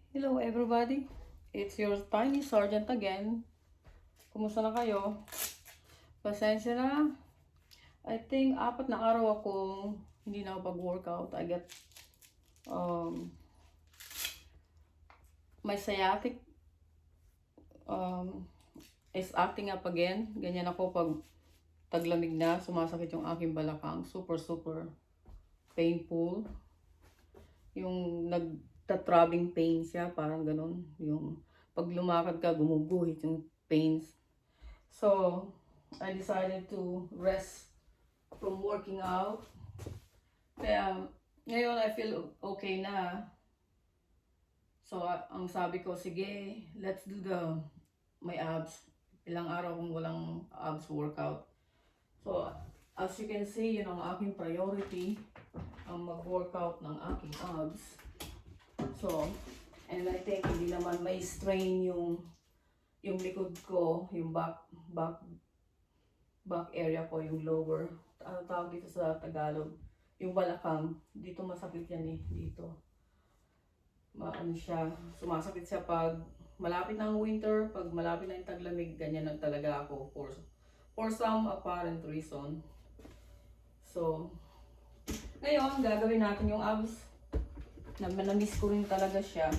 Hello everybody, it's your Tiny Sergeant again. Kumusta na kayo? Pasensya na. I think 4 na araw akong hindi na pag-workout. I get my sciatic is acting up again. Ganyan ako pag taglamig na, sumasakit yung aking balakang. Super painful. Yung nagtatrabing pain siya, parang ganun. Yung pag lumakad ka, gumuguhit yung pains. So, I decided to rest from working out. Kaya, ngayon I feel okay na. So, ang sabi ko, sige, let's do my abs. Ilang araw kong walang abs workout. So, as you can see, yun ang aking priority, ang mag-workout ng aking abs. So, and I think hindi naman may strain yung likod ko, yung back area ko, yung lower. Ano tawag dito sa Tagalog? Yung balakang. Dito masakit yan eh, dito. Ano siya, sumasakit siya pag malapit na ang winter, pag malapit na yung taglamig, ganyan na talaga ako for some apparent reason. So, ngayon, gagawin natin yung abs. Na-miss ko rin talaga siya.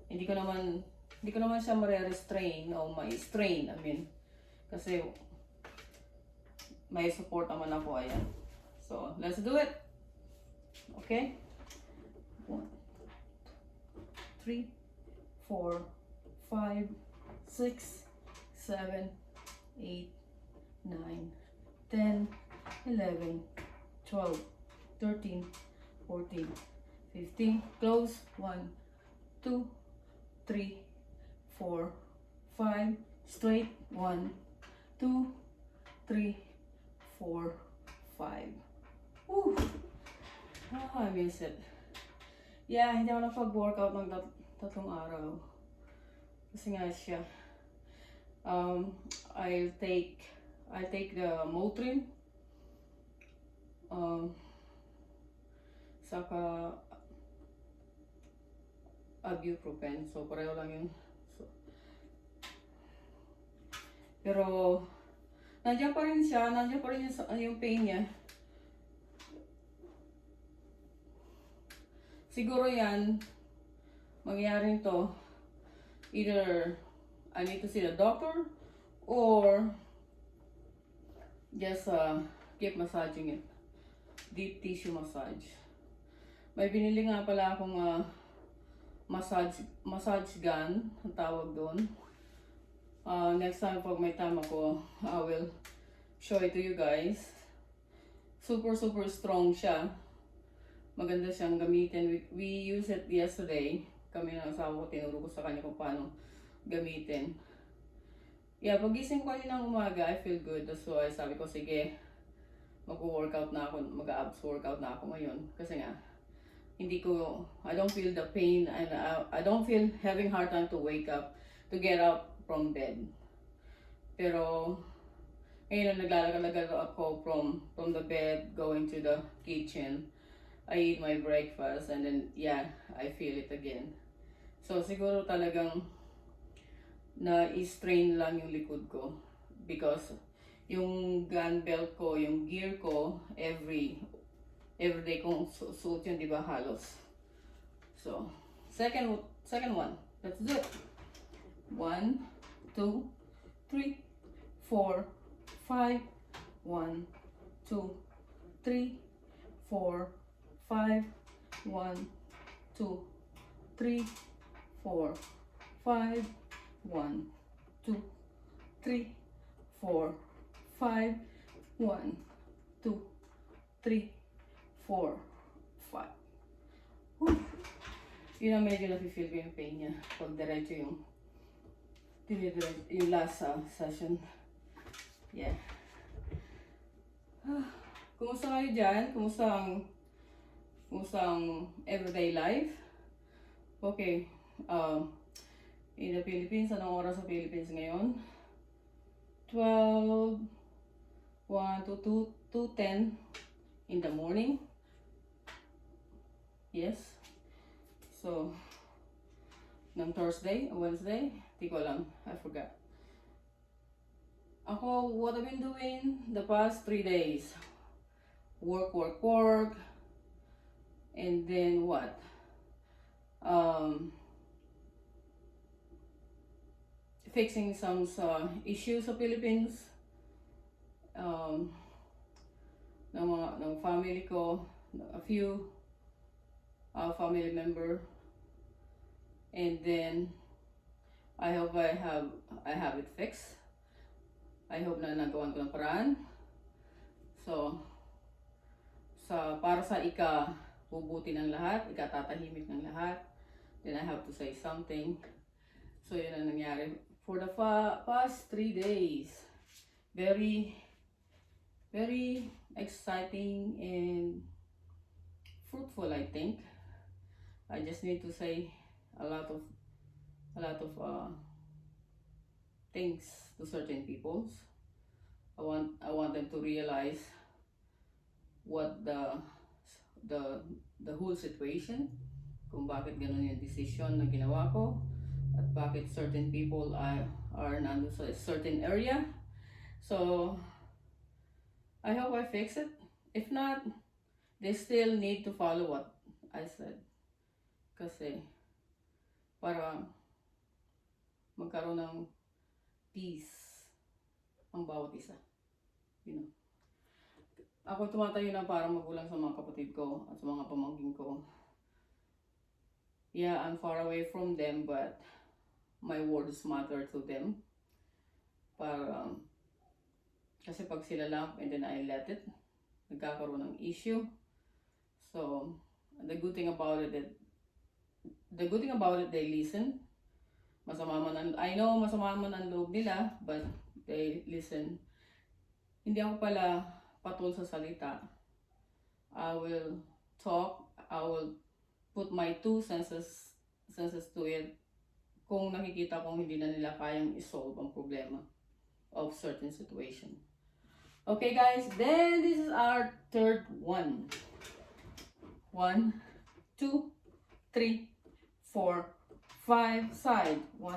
Hindi ko naman siya mare-restrain o ma-strain, kasi may support naman ako, ayan. So, let's do it. Okay? 1, 3, 4, 5, 6, 7, 8, 9, 10, 11, 12, 13, 14, 15, close, 1, 2, 3, 4, 5, straight, 1, 2, 3, 4, 5. Woo! I miss it. Yeah, hindi ako nakapag-workout ng 3 araw. Kasi nga siya. I'll take the Motrin. Saka ibuprofen. So, pareho lang yun. So, pero, nandiyan pa rin siya. Nandiyan pa rin yung pain niya. Siguro yan, mangyayari to, either I need to see the doctor or just keep massaging it. Deep tissue massage. May binili nga pala akong massage gun, ang tawag doon. Next time pag may time ako, I will show it to you guys. Super strong siya. Maganda siyang gamitin. We used it yesterday. Kami ng asawa ko, tinuro ko sa kanya kung paano gamitin. Yeah, pagising ko ng umaga, I feel good. That's why sabi ko, sige, mag-workout na ako, mag-abs workout na ako ngayon. Kasi nga, I don't feel the pain, and I don't feel having hard time to wake up, to get up from bed. Pero, ngayon naglalakad ako from the bed, going to the kitchen. I eat my breakfast, and then, yeah, I feel it again. So, siguro talagang na-strain lang yung likod ko. Because, yung gun belt ko, yung gear ko, every day kong suot yun, di ba, halos. So, second one. Let's do it. 1, 2, 3, 4, 5, 1, 2, 3, 4, 5, 1, 2, 3, 4, 5, 1, 2, 3, 4, 5, 1, 2, 3, 4, 5. Whew. Yun ang medyo nafe-feel ko yung pain niya pag diretso yung last session. Yeah. Kumusta kayo dyan? Kumusta ang everyday life? Okay. In the Philippines, anong oras sa Philippines ngayon? 12, 1 to 2:10 in the morning. Yes. So, ng Thursday o Wednesday. Di ko alam. I forgot. Ako, what I've been doing the past 3 days. Work, work, work. And then what? Fixing some issues sa Philippines. Ng family ko. A few family member. And then I hope I have it fixed. I hope na nagawan ko ng paraan. So, para sa bubuti ng lahat, ikatatahimik ng lahat, then I have to say something. So, yun ang nangyari for the past 3 days. Very, very exciting and fruitful, I think. I just need to say a lot of things to certain people. I want them to realize what the whole situation, kung bakit ganun yung decision na ginawa ko, at bakit certain people are nandun sa certain area. So I hope I fix it. If not, they still need to follow what I said. Kasi para magkaroon ng peace ang bawat isa. You know. Ako tumatayo na para magulang sa mga kapatid ko at sa mga pamangkin ko. Yeah, I'm far away from them, but my words matter to them. Para kasi pag sila lang and then I let it, nagkakaroon ng issue. So the good thing about it, they listen. I know masama man ang loob nila, but they listen. Hindi ako pala patol sa salita. I will talk, I will put my 2 senses to it kung nakikita kong hindi na nila kayang isolve ang problema of certain situation. Okay guys, then this is our third one. 1, 2, 3, 4, 5 side. 1,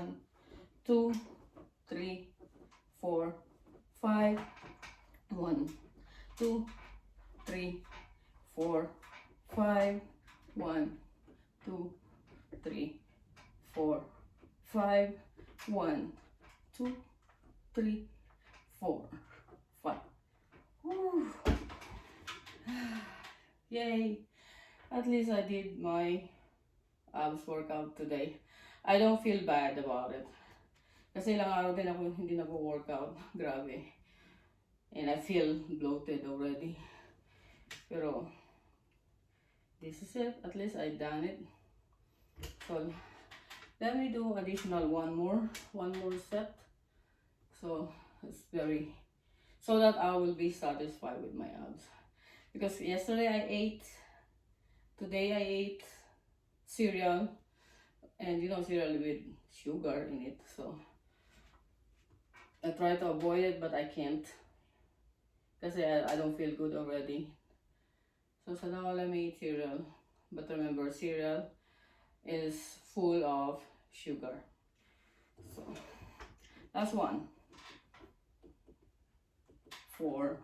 2, 3, 4, 5. 1, 2, 3, 4, 5. 1, 2, 3, 4, 5. 1, 2, 3, 4, 5. Whew. Yay! At least I did my abs workout today. I don't feel bad about it. Kasi ilang araw din ako hindi nag-workout. Grabe. And I feel bloated already. Pero, this is it. At least I done it. So, let me do additional one more set. So, so that I will be satisfied with my abs. Because yesterday today I ate cereal. And you know, cereal with sugar in it. So, I try to avoid it, but I can't. Kasi I don't feel good already. So now let me eat cereal. But remember, cereal is full of sugar. So last one. 4,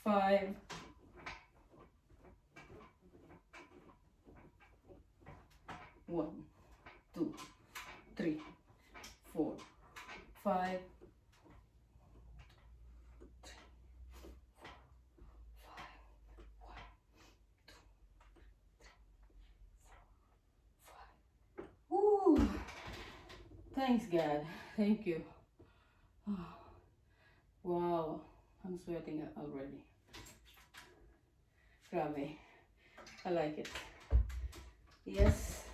5. 1, 2, 3, 4, 5. Thanks God. Thank you. Wow. I'm sweating already. Grabe. I like it. Yes.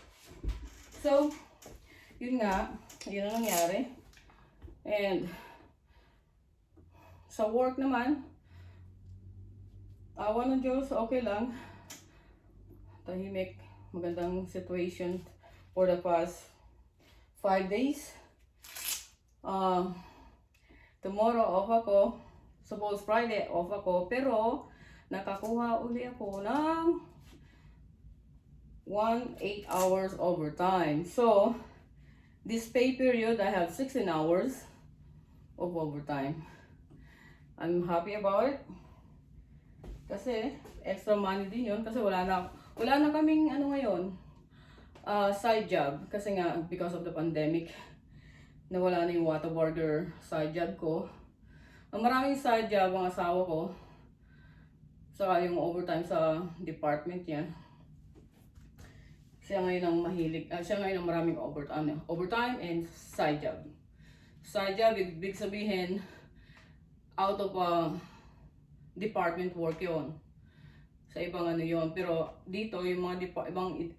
So, yun nga. Yun ang nangyari. And, sa work naman, awa ng Diyos, okay lang. Tahimik. Magandang situation for the past 5 days. Tomorrow off ako. Suppose Friday off ako. Pero nakakuha uli ako ng 8 hours overtime. So This pay period, I have 16 hours of overtime. I'm happy about it. Kasi extra money din yun. Kasi wala na kaming ano ngayon, side job. Kasi nga, because of the pandemic, nawala na yung Whataburger side job ko. Ang maraming side job ang asawa ko. Saka yung overtime sa department niya. Siya ngayon ang mahilig, siya ngayon ang maraming overtime and side job. Side job, ibig sabihin, out of department work yon. Sa ibang ano yon. Pero dito, yung mga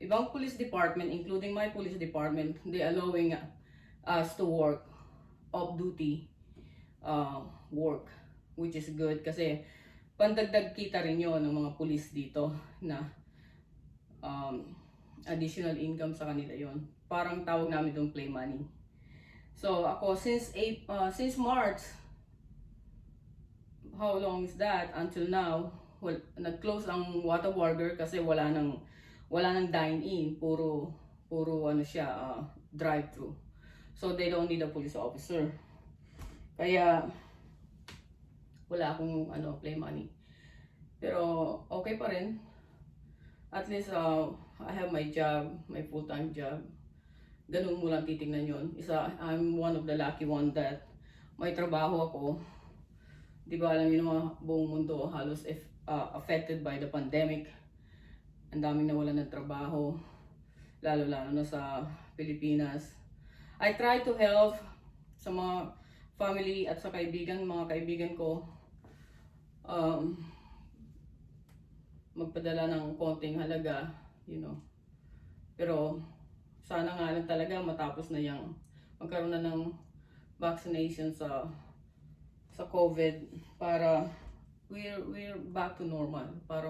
ibang police department, including my police department, they allowing us to work off-duty work, which is good kasi pandagdag kita rin yon ng mga police dito na additional income sa kanila yon. Parang tawag namin doon play money. So ako since March, how long is that until now? Well, nag-close ang Whataburger kasi wala nang dine-in, puro ano siya, drive-thru. So they don't need a police officer. Kaya wala akong play money. Pero okay pa rin. At least I have my job, my full-time job. Ganun mo lang titignan yun. I'm one of the lucky one that may trabaho ako. Di ba alam niyo mga buong mundo halos affected by the pandemic. Ang daming nawalan ng trabaho. Lalo na sa Pilipinas. I try to help sa mga family at sa mga kaibigan ko. Magpadala ng konting halaga, Pero sana nga lang talaga matapos na magkaroon na ng vaccination sa COVID para we're back to normal, para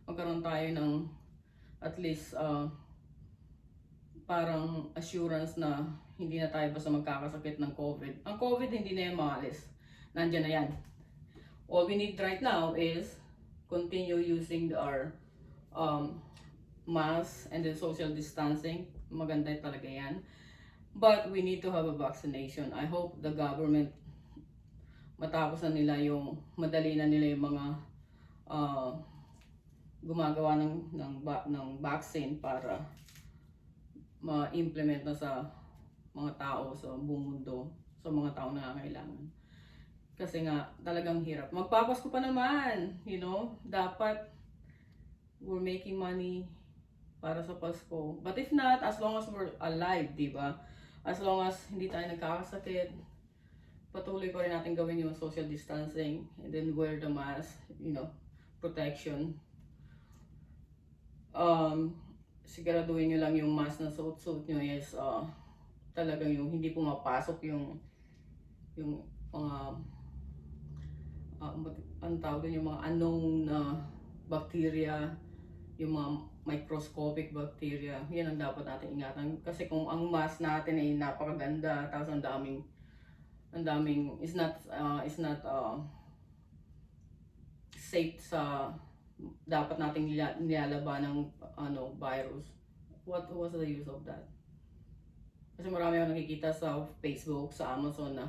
magkaroon tayo ng at least parang assurance na hindi na tayo basta magkakasakit ng COVID. Ang COVID hindi na yan maalis. Nandiyan na yan. All we need right now is continue using our mask and the social distancing. Maganda talaga yan. But we need to have a vaccination. I hope the government matapos na nila madali na nila yung mga gumagawa ng vaccine para ma-implement na sa mga tao sa buong mundo, sa mga tao na nangangailangan. Kasi nga, talagang hirap. Magpapasko pa naman, dapat we're making money para sa Pasko. But if not, as long as we're alive, di ba? As long as hindi tayo nagkakasakit, patuloy pa rin natin gawin yung social distancing and then wear the mask, protection. Siguraduhin nyo lang yung mask na suot nyo is talagang yung hindi pumapasok yung mga ang tawag din yung mga unknown bacteria, yung mga microscopic bacteria. Yan ang dapat natin ingatan kasi kung ang mask natin ay napakaganda tapos ang daming is not safe sa dapat nating nilalaban ng virus. What's the use of that? Kasi marami akong nakikita sa Facebook, sa Amazon na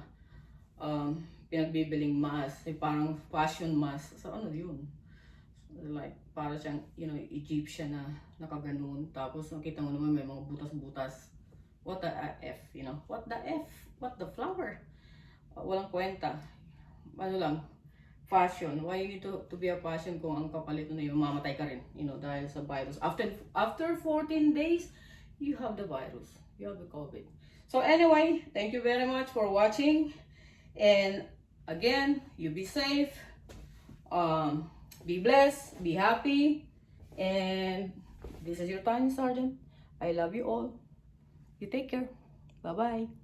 pinagbibiling mask, parang fashion mask. So ano yun? Like, para siyang, Egyptian na nakaganon. Tapos nakita mo naman may mga butas-butas. What the F, What the F? What the flower? Walang kwenta. Ano lang, fashion. Why you need to be a fashion kung ang kapalit na yun, mamatay ka rin, dahil sa virus. After 14 days, you have the virus. You have the COVID. So anyway, thank you very much for watching. And again, you be safe. Be blessed, be happy, and this is your Tanya Sergeant. I love you all. You take care. Bye-bye.